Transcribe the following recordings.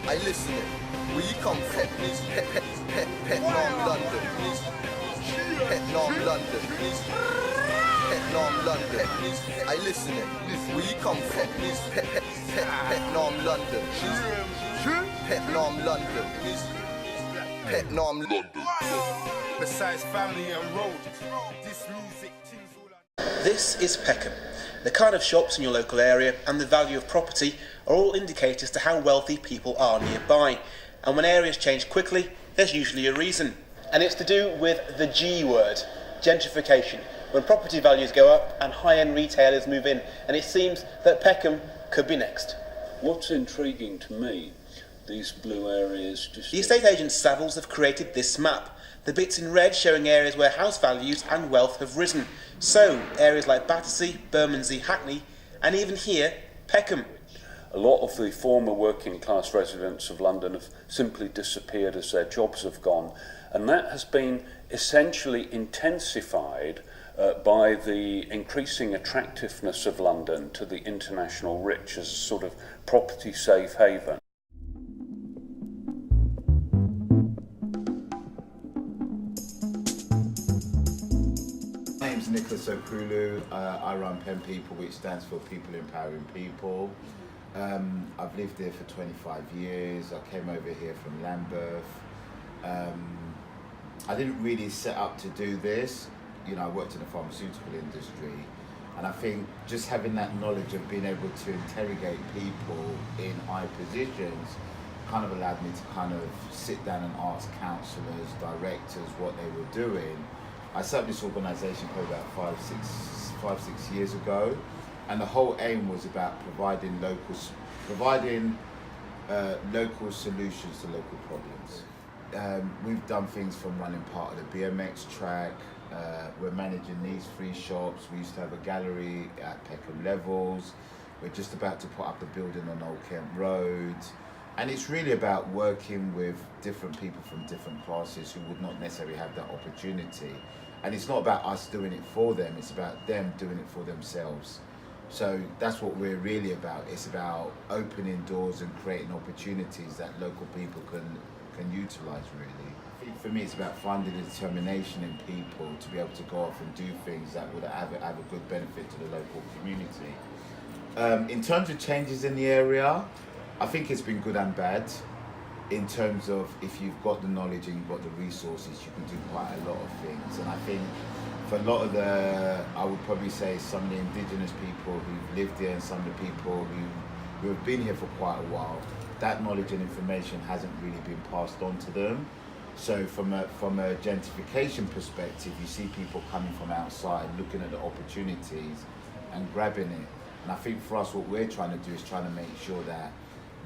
I listen it. Where you come from? Peckham, London. Peckham, London. Peckham, London. I listen it. Where you come from? Peckham, London. Peckham, London. Peckham, London. Besides family and road, this music things all I... This is Peckham. The kind of shops in your local area and the value of property are all indicators to how wealthy people are nearby. And when areas change quickly, there's usually a reason. And it's to do with the G word, gentrification, when property values go up and high-end retailers move in. And it seems that Peckham could be next. What's intriguing to me, these blue areas... The estate agents Savills have created this map. The bits in red showing areas where house values and wealth have risen. So, areas like Battersea, Bermondsey, Hackney, and even here, Peckham. A lot of the former working class residents of London have simply disappeared as their jobs have gone. And that has been essentially intensified by the increasing attractiveness of London to the international rich as a sort of property safe haven. Nicholas Okulu. I run Pen People, which stands for People Empowering People. I've lived here for 25 years. I came over here from Lambeth. I didn't really set up to do this. You know, I worked in the pharmaceutical industry, and I think just having that knowledge of being able to interrogate people in high positions kind of allowed me to kind of sit down and ask counsellors, directors what they were doing. I set up this organisation probably about five, six years ago, and the whole aim was about providing local solutions to local problems. We've done things from running part of the BMX track. We're managing these 3 shops. We used to have a gallery at Peckham Levels. We're just about to put up a building on Old Kent Road. And it's really about working with different people from different classes who would not necessarily have that opportunity. And it's not about us doing it for them, it's about them doing it for themselves. So that's what we're really about. It's about opening doors and creating opportunities that local people can utilise, really. I think for me it's about finding the determination in people to be able to go off and do things that would have a good benefit to the local community. In terms of changes in the area, I think it's been good and bad. In terms of if you've got the knowledge and you've got the resources, you can do quite a lot of things. And I think for a lot of I would probably say some of the indigenous people who've lived here and some of the people who have been here for quite a while, that knowledge and information hasn't really been passed on to them. So from a gentrification perspective, you see people coming from outside, looking at the opportunities and grabbing it. And I think for us, what we're trying to do is trying to make sure that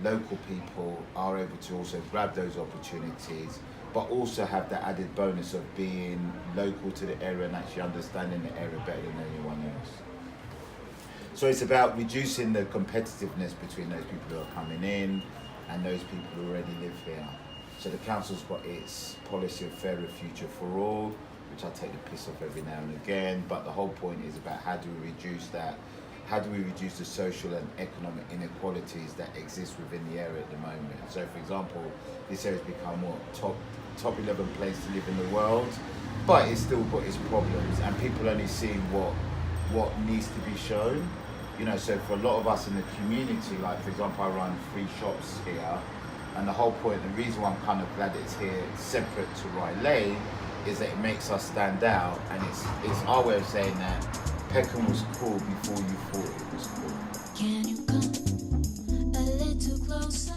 local people are able to also grab those opportunities, but also have the added bonus of being local to the area and actually understanding the area better than anyone else. So it's about reducing the competitiveness between those people who are coming in and those people who already live here. So the council's got its policy of fairer future for all, which I take the piss off every now and again, but the whole point is about how do we reduce that. How do we reduce the social and economic inequalities that exist within the area at the moment? So, for example, this area's become top 11 place to live in the world, but it's still got its problems, and people only see what needs to be shown. You know, so for a lot of us in the community, like for example, I run 3 shops here, and the whole point, the reason why I'm kind of glad it's here separate to Rye Lane, is that it makes us stand out, and it's our way of saying that Peckham was cool before you thought it was cool. Can you come a little closer?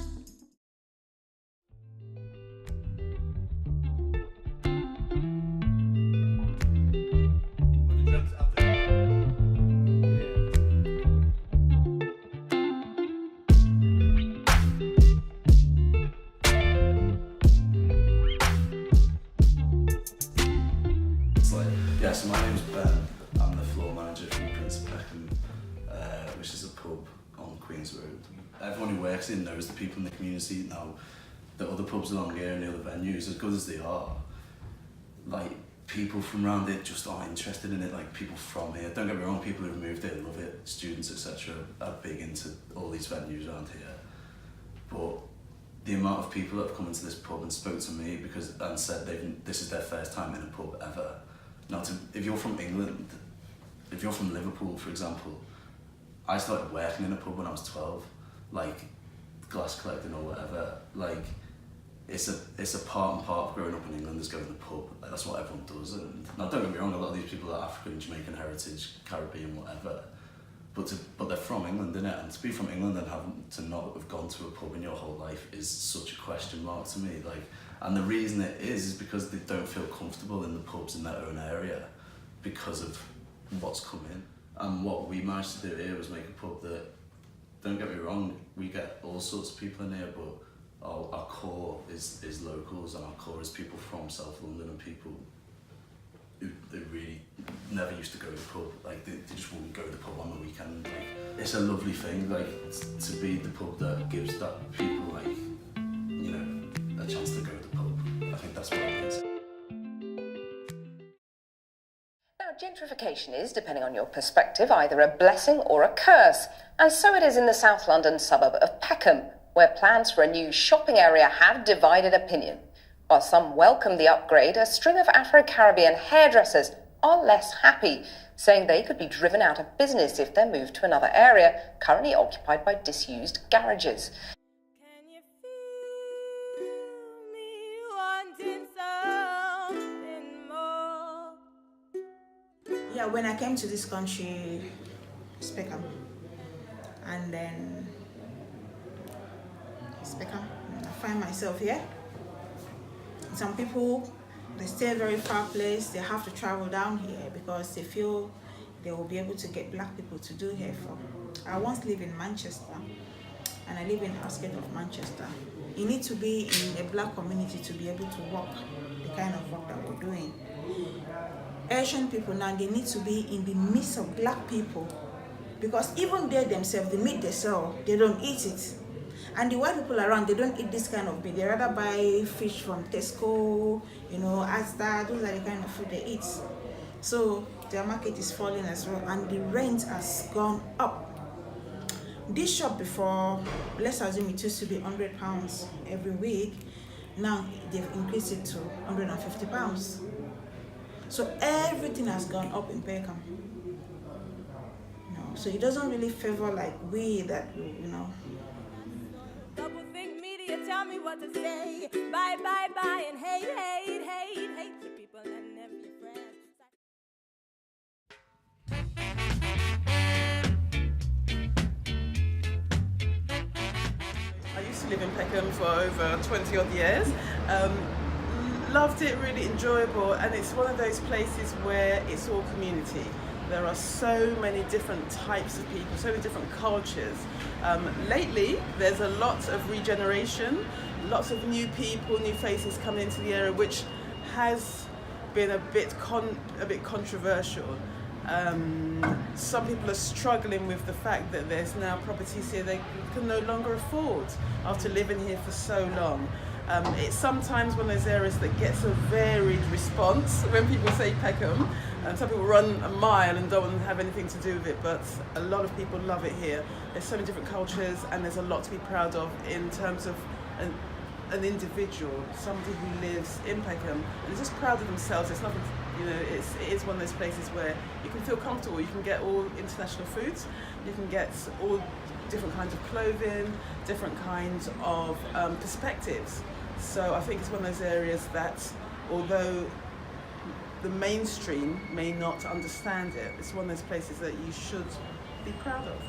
Yeah, so my name's Ben. I'm the floor manager from Prince of Peckham, which is a pub on Queen's Road. Everyone who works in knows the people in the community now. The other pubs along here and the other venues, as good as they are, like people from around it just aren't interested in it. Like people from here, don't get me wrong, people who've moved here love it. Students, etc., are big into all these venues around here. But the amount of people that have come into this pub and spoke to me and said this is their first time in a pub ever. Now, if you're from England, if you're from Liverpool, for example, I started working in a pub when I was 12, like glass collecting or whatever. Like, it's a part and part of growing up in England is going to the pub. Like, that's what everyone does. And now, don't get me wrong, a lot of these people are African, Jamaican heritage, Caribbean, whatever. But they're from England, innit? And to be from England and to not have gone to a pub in your whole life is such a question mark to me. Like, and the reason it is because they don't feel comfortable in the pubs in their own area because of what's come in. And what we managed to do here was make a pub that, don't get me wrong, we get all sorts of people in here, but our core is locals, and our core is people from South London and people who really never used to go to the pub. Like, they just wouldn't go to the pub on the weekend. Like, it's a lovely thing, like, to be the pub that gives that people, like, you know, a chance to go to the pub. I think that's what it is. Now, gentrification is, depending on your perspective, either a blessing or a curse. And so it is in the South London suburb of Peckham, where plans for a new shopping area have divided opinion. While some welcome the upgrade, a string of Afro-Caribbean hairdressers are less happy, saying they could be driven out of business if they're moved to another area currently occupied by disused garages. Can you feel me wanting something more? Yeah, when I came to this country, it's Peckham, and then it's Peckham, and I find myself here. Some people, they stay a very far place, they have to travel down here because they feel they will be able to get black people to do hair for. I once lived in Manchester, and I live in the outskirts of Manchester. You need to be in a black community to be able to work the kind of work that we're doing. Asian people now, they need to be in the midst of black people because even they themselves, the meat they sell, they don't eat it. And the white people around, they don't eat this kind of meat. They rather buy fish from Tesco, you know, Asda. Those are the kind of food they eat. So their market is falling as well, and the rent has gone up. This shop before, let's assume it used to be £100 every week. Now they've increased it to £150. So everything has gone up in Peckham. No, so it doesn't really favor like we that, you know. Double think media tell me what to say. Bye, bye, bye, and hate, hate, hate, hate your people and never your friends. I used to live in Peckham for over 20 odd years. Loved it, really enjoyable, and it's one of those places where it's all community. There are so many different types of people, so many different cultures. Lately, there's a lot of regeneration, lots of new people, new faces coming into the area, which has been a bit controversial. Some people are struggling with the fact that there's now properties here they can no longer afford after living here for so long. It's sometimes one of those areas that gets a varied response when people say Peckham. Some people run a mile and don't want to have anything to do with it, but a lot of people love it here. There's so many different cultures, and there's a lot to be proud of in terms of an individual, somebody who lives in Peckham and is just proud of themselves. It's nothing, you know, it is one of those places where you can feel comfortable. You can get all international foods, you can get all different kinds of clothing, different kinds of perspectives. So I think it's one of those areas that, although the mainstream may not understand it, it's one of those places that you should be proud of.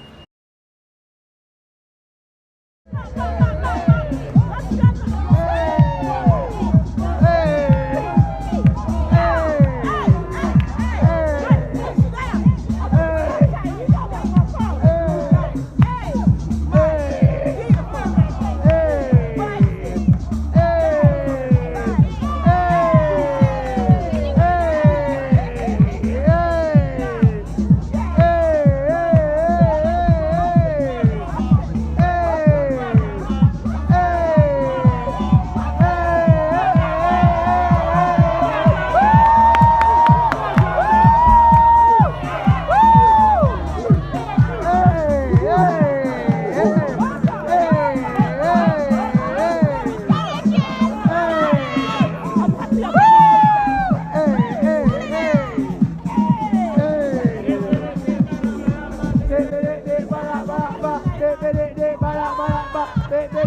They